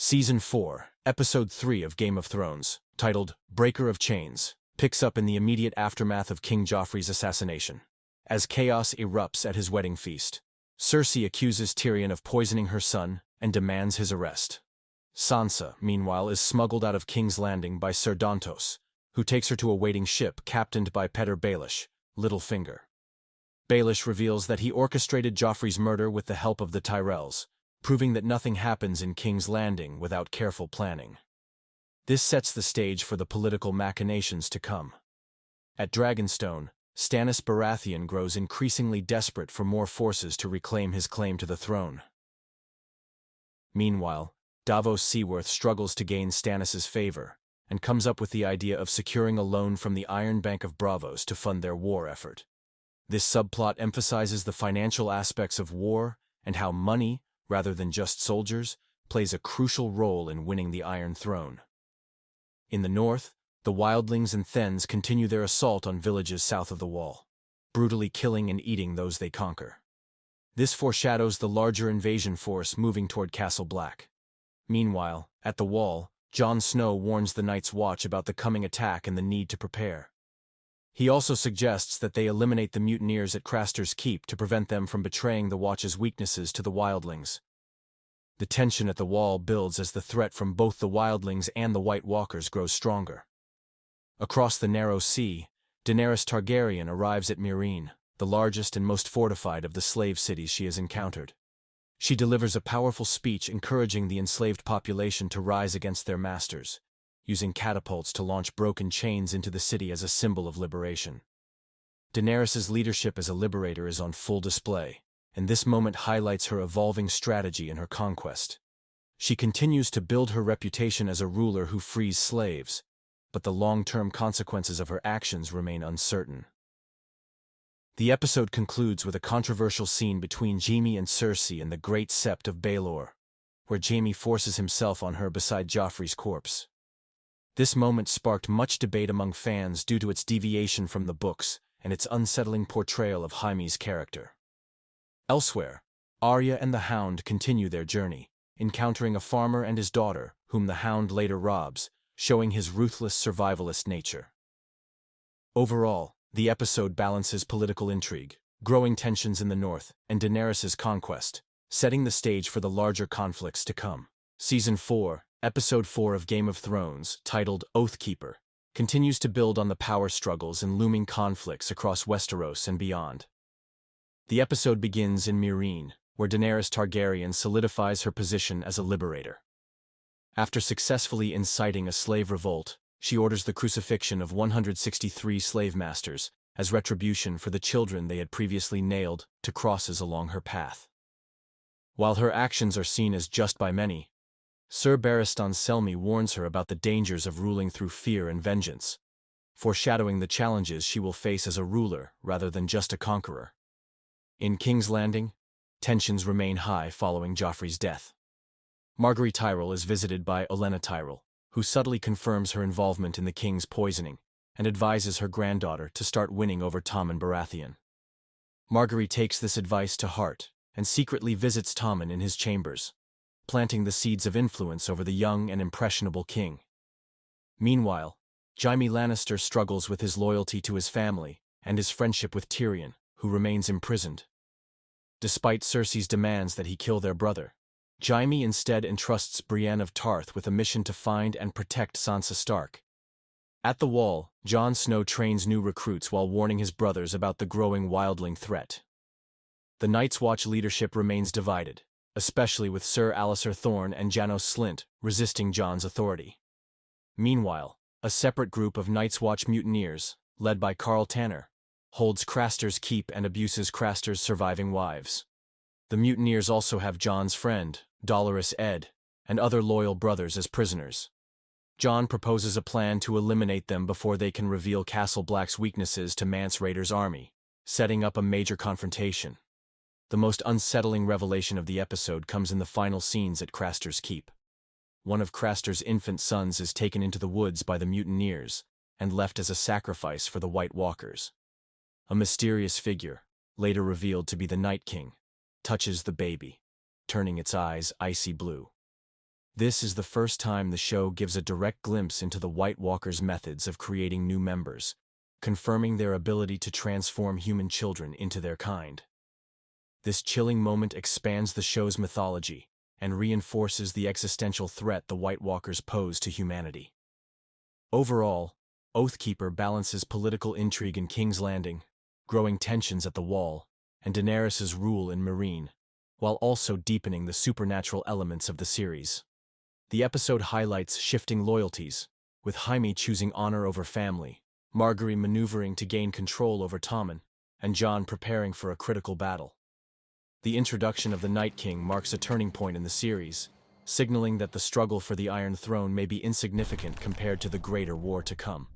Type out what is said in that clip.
Season 4, Episode 3 of Game of Thrones, titled Breaker of Chains, picks up in the immediate aftermath of King Joffrey's assassination. As chaos erupts at his wedding feast, Cersei accuses Tyrion of poisoning her son and demands his arrest. Sansa, meanwhile, is smuggled out of King's Landing by Ser Dontos, who takes her to a waiting ship captained by Petyr Baelish, Littlefinger. Baelish reveals that he orchestrated Joffrey's murder with the help of the Tyrells, proving that nothing happens in King's Landing without careful planning. This sets the stage for the political machinations to come. At Dragonstone, Stannis Baratheon grows increasingly desperate for more forces to reclaim his claim to the throne. Meanwhile, Davos Seaworth struggles to gain Stannis' favor, and comes up with the idea of securing a loan from the Iron Bank of Braavos to fund their war effort. This subplot emphasizes the financial aspects of war and how money, rather than just soldiers, plays a crucial role in winning the Iron Throne. In the north, the wildlings and Thenns continue their assault on villages south of the Wall, brutally killing and eating those they conquer. This foreshadows the larger invasion force moving toward Castle Black. Meanwhile, at the Wall, Jon Snow warns the Night's Watch about the coming attack and the need to prepare. He also suggests that they eliminate the mutineers at Craster's Keep to prevent them from betraying the Watch's weaknesses to the wildlings. The tension at the Wall builds as the threat from both the wildlings and the White Walkers grows stronger. Across the narrow sea, Daenerys Targaryen arrives at Meereen, the largest and most fortified of the slave cities she has encountered. She delivers a powerful speech encouraging the enslaved population to rise against their masters, using catapults to launch broken chains into the city as a symbol of liberation. Daenerys' leadership as a liberator is on full display, and this moment highlights her evolving strategy in her conquest. She continues to build her reputation as a ruler who frees slaves, but the long-term consequences of her actions remain uncertain. The episode concludes with a controversial scene between Jaime and Cersei in the Great Sept of Baelor, where Jaime forces himself on her beside Joffrey's corpse. This moment sparked much debate among fans due to its deviation from the books and its unsettling portrayal of Jaime's character. Elsewhere, Arya and the Hound continue their journey, encountering a farmer and his daughter, whom the Hound later robs, showing his ruthless survivalist nature. Overall, the episode balances political intrigue, growing tensions in the north, and Daenerys' conquest, setting the stage for the larger conflicts to come. Season 4, Episode 4 of Game of Thrones, titled Oathkeeper, continues to build on the power struggles and looming conflicts across Westeros and beyond. The episode begins in Meereen, where Daenerys Targaryen solidifies her position as a liberator. After successfully inciting a slave revolt, she orders the crucifixion of 163 slave masters as retribution for the children they had previously nailed to crosses along her path. While her actions are seen as just by many, Ser Barristan Selmy warns her about the dangers of ruling through fear and vengeance, foreshadowing the challenges she will face as a ruler rather than just a conqueror. In King's Landing, tensions remain high following Joffrey's death. Margaery Tyrell is visited by Olenna Tyrell, who subtly confirms her involvement in the king's poisoning and advises her granddaughter to start winning over Tommen Baratheon. Margaery takes this advice to heart and secretly visits Tommen in his chambers, planting the seeds of influence over the young and impressionable king. Meanwhile, Jaime Lannister struggles with his loyalty to his family and his friendship with Tyrion, who remains imprisoned. Despite Cersei's demands that he kill their brother, Jaime instead entrusts Brienne of Tarth with a mission to find and protect Sansa Stark. At the Wall, Jon Snow trains new recruits while warning his brothers about the growing wildling threat. The Night's Watch leadership remains divided, especially with Ser Alliser Thorne and Janos Slynt resisting Jon's authority. Meanwhile, a separate group of Night's Watch mutineers, led by Carl Tanner, holds Craster's Keep and abuses Craster's surviving wives. The mutineers also have Jon's friend, Dolorous Edd, and other loyal brothers as prisoners. Jon proposes a plan to eliminate them before they can reveal Castle Black's weaknesses to Mance Rayder's army, setting up a major confrontation. The most unsettling revelation of the episode comes in the final scenes at Craster's Keep. One of Craster's infant sons is taken into the woods by the mutineers and left as a sacrifice for the White Walkers. A mysterious figure, later revealed to be the Night King, touches the baby, turning its eyes icy blue. This is the first time the show gives a direct glimpse into the White Walkers' methods of creating new members, confirming their ability to transform human children into their kind. This chilling moment expands the show's mythology and reinforces the existential threat the White Walkers pose to humanity. Overall, Oathkeeper balances political intrigue in King's Landing, growing tensions at the Wall, and Daenerys' rule in Meereen, while also deepening the supernatural elements of the series. The episode highlights shifting loyalties, with Jaime choosing honor over family, Margaery maneuvering to gain control over Tommen, and Jon preparing for a critical battle. The introduction of the Night King marks a turning point in the series, signaling that the struggle for the Iron Throne may be insignificant compared to the greater war to come.